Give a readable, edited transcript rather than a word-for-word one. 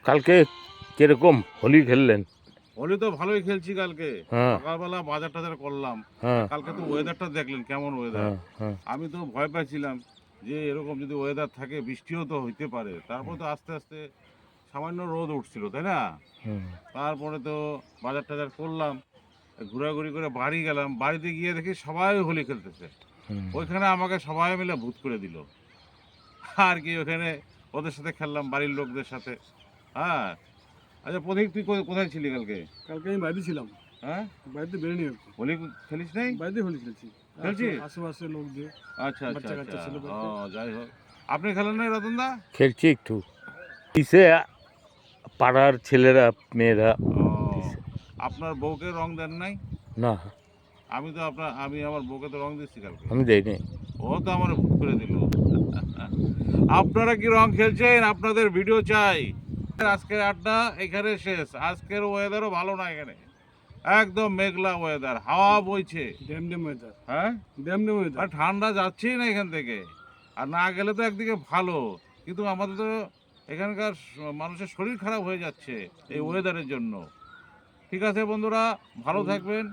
কালকে কিরকম হোলি খেললেন? হোলি তো ভালোই খেলছি কালকে। হ্যাঁ সকালবেলা বাজার টাজার করলাম। হ্যাঁ কালকে তো ওয়েদারটা দেখলেন কেমন ওয়েদার। হ্যাঁ হ্যাঁ আমি তো ভয় পাচ্ছিলাম যে এরকম যদি ওয়েদার থাকে বৃষ্টিও তো হইতে পারে। তারপর তো আস্তে আস্তে সামান্য রোদ উঠছিল, তাই না? হুম তারপরে তো বাজার টাজার করলাম, ঘোরাঘুরি করে বাড়ি গেলাম। বাড়িতে গিয়ে দেখি সবাই হোলি খেলতেছে। হুম ওইখানে আমাকে সবাই মিলে ভূত করে দিল। আর কি ওখানে ওদের সাথে খেললাম, বাড়ির লোকদের সাথে। হ্যাঁ। আচ্ছা প্রতীক, তুই কোথায় ছিলি কালকে? কালকে আমি বাড়িতে ছিলাম, হ্যাঁ, বাড়িতে বেরোনি আর কি। হোলি খেলিস নাই? বাড়িতে হোলি খেলছি। খেলছিস? আশেপাশে লোক দিয়ে আচ্ছা আচ্ছা বাচ্চা আচ্ছা। কাচ্চা ছিল ও বাড়িতে। যাই হোক। আপনি খেলেন নাই রতনদা? খেলছি একটু। দিছে পাড়ার ছেলেরা মেয়েরা ও, দিছে। আপনার বউকে রং দেন নাই? না আমি আমার বউকে তো রং দিচ্ছি কালকে। আমি দেইনি। ও তো আমার ভুল করে দিল। আপনারা কি রং খেলছেন? আপনাদের ভিডিও চাই। আজকের আড্ডা এখানে শেষ। আজকের ওয়েদারও ভালো না এখানে, একদম মেঘলা ওয়েদার, হাওয়া বইছে। ড্যাম ড্যাম ওয়েদার, হ্যাঁ, ড্যাম ড্যাম ওয়েদার। আর ঠান্ডা যাচ্ছেই না এখান থেকে। আর না গেলে তো একদিকে ভালো, কিন্তু আমাদের তো এখানকার মানুষের শরীর খারাপ হয়ে যাচ্ছে এই ওয়েদারের জন্য। ঠিক আছে বন্ধুরা, ভালো থাকবেন।